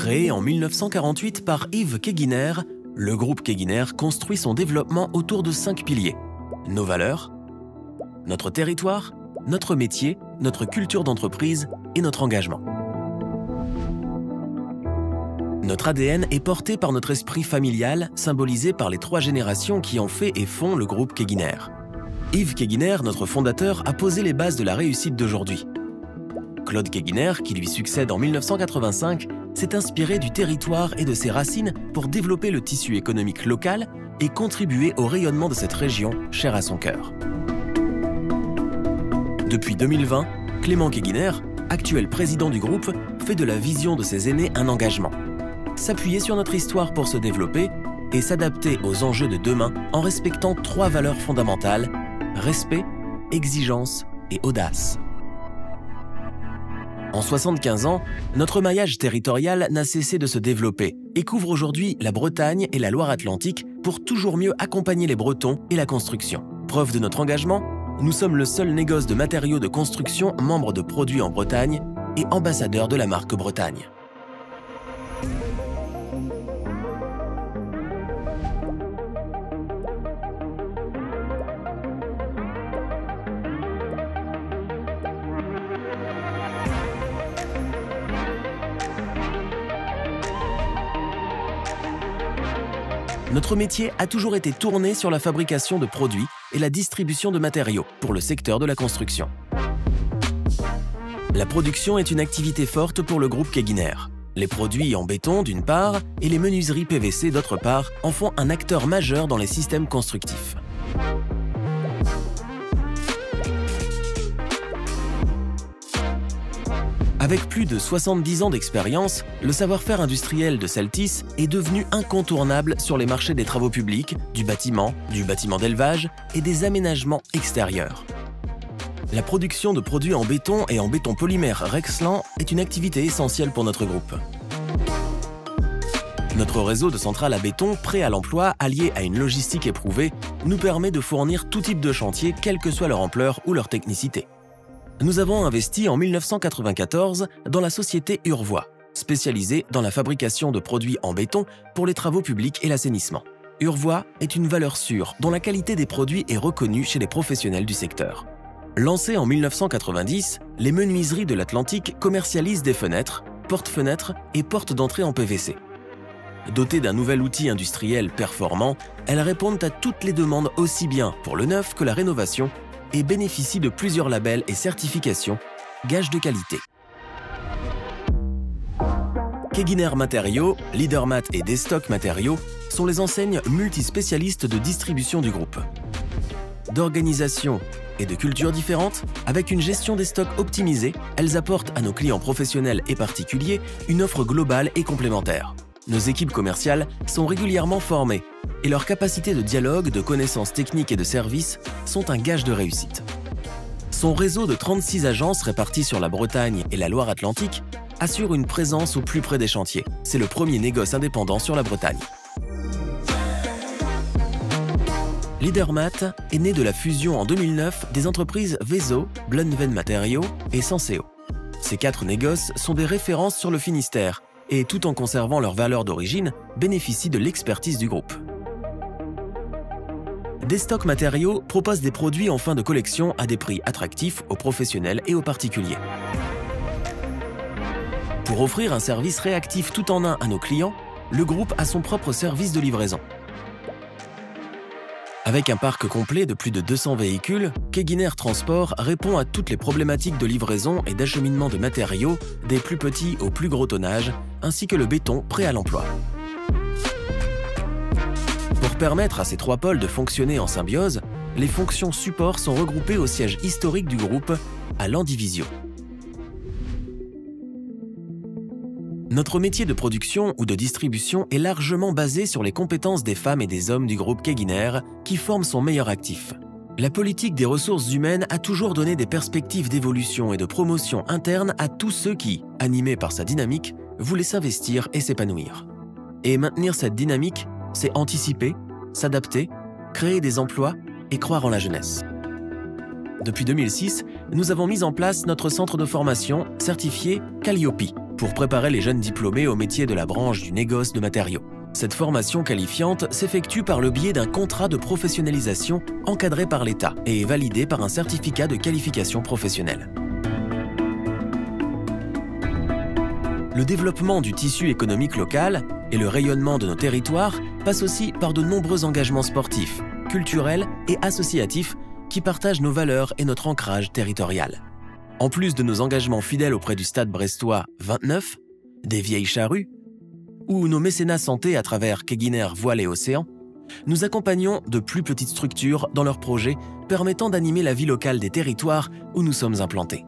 Créé en 1948 par Yves Keguiner, le groupe Keguiner construit son développement autour de 5 piliers. Nos valeurs, notre territoire, notre métier, notre culture d'entreprise et notre engagement. Notre ADN est porté par notre esprit familial, symbolisé par les 3 générations qui ont fait et font le groupe Keguiner. Yves Keguiner, notre fondateur, a posé les bases de la réussite d'aujourd'hui. Claude Keguiner, qui lui succède en 1985, s'est inspiré du territoire et de ses racines pour développer le tissu économique local et contribuer au rayonnement de cette région chère à son cœur. Depuis 2020, Clément Keguiner, actuel président du groupe, fait de la vision de ses aînés un engagement. S'appuyer sur notre histoire pour se développer et s'adapter aux enjeux de demain en respectant 3 valeurs fondamentales: respect, exigence et audace. En 75 ans, notre maillage territorial n'a cessé de se développer et couvre aujourd'hui la Bretagne et la Loire-Atlantique pour toujours mieux accompagner les Bretons et la construction. Preuve de notre engagement, nous sommes le seul négoce de matériaux de construction membre de Produits en Bretagne et ambassadeur de la marque Bretagne. Notre métier a toujours été tourné sur la fabrication de produits et la distribution de matériaux pour le secteur de la construction. La production est une activité forte pour le groupe Keguiner. Les produits en béton d'une part et les menuiseries PVC d'autre part en font un acteur majeur dans les systèmes constructifs. Avec plus de 70 ans d'expérience, le savoir-faire industriel de Celtis est devenu incontournable sur les marchés des travaux publics, du bâtiment d'élevage et des aménagements extérieurs. La production de produits en béton et en béton polymère Rexland est une activité essentielle pour notre groupe. Notre réseau de centrales à béton prêt à l'emploi, allié à une logistique éprouvée, nous permet de fournir tout type de chantier, quelle que soit leur ampleur ou leur technicité. Nous avons investi en 1994 dans la société Urvois, spécialisée dans la fabrication de produits en béton pour les travaux publics et l'assainissement. Urvois est une valeur sûre dont la qualité des produits est reconnue chez les professionnels du secteur. Lancées en 1990, les menuiseries de l'Atlantique commercialisent des fenêtres, porte-fenêtres et portes d'entrée en PVC. Dotées d'un nouvel outil industriel performant, elles répondent à toutes les demandes aussi bien pour le neuf que la rénovation et bénéficient de plusieurs labels et certifications, gages de qualité. Keguiner Matériaux, Leadermat et Destock Matériaux sont les enseignes multispécialistes de distribution du groupe. D'organisation et de cultures différentes, avec une gestion des stocks optimisée, elles apportent à nos clients professionnels et particuliers une offre globale et complémentaire. Nos équipes commerciales sont régulièrement formées et leurs capacités de dialogue, de connaissances techniques et de services sont un gage de réussite. Son réseau de 36 agences réparties sur la Bretagne et la Loire-Atlantique assure une présence au plus près des chantiers. C'est le premier négoce indépendant sur la Bretagne. Leadermat est né de la fusion en 2009 des entreprises Vezo, Blunven Matériaux et Senseo. Ces 4 négoces sont des références sur le Finistère et, tout en conservant leur valeur d'origine, bénéficient de l'expertise du groupe. Destock Matériaux propose des produits en fin de collection à des prix attractifs aux professionnels et aux particuliers. Pour offrir un service réactif tout en un à nos clients, le groupe a son propre service de livraison. Avec un parc complet de plus de 200 véhicules, Keguiner Transport répond à toutes les problématiques de livraison et d'acheminement de matériaux, des plus petits au plus gros tonnage, ainsi que le béton prêt à l'emploi. Pour permettre à ces 3 pôles de fonctionner en symbiose, les fonctions support sont regroupées au siège historique du groupe, à Landivisio. Notre métier de production ou de distribution est largement basé sur les compétences des femmes et des hommes du groupe Keguiner qui forment son meilleur actif. La politique des ressources humaines a toujours donné des perspectives d'évolution et de promotion interne à tous ceux qui, animés par sa dynamique, voulaient s'investir et s'épanouir. Et maintenir cette dynamique, c'est anticiper, s'adapter, créer des emplois et croire en la jeunesse. Depuis 2006, nous avons mis en place notre centre de formation certifié Calliope pour préparer les jeunes diplômés au métier de la branche du négoce de matériaux. Cette formation qualifiante s'effectue par le biais d'un contrat de professionnalisation encadré par l'État et est validé par un certificat de qualification professionnelle. Le développement du tissu économique local et le rayonnement de nos territoires passe aussi par de nombreux engagements sportifs, culturels et associatifs qui partagent nos valeurs et notre ancrage territorial. En plus de nos engagements fidèles auprès du Stade brestois 29, des Vieilles Charrues, ou nos mécénats santé à travers Keguiner Voile et Océan, nous accompagnons de plus petites structures dans leurs projets permettant d'animer la vie locale des territoires où nous sommes implantés.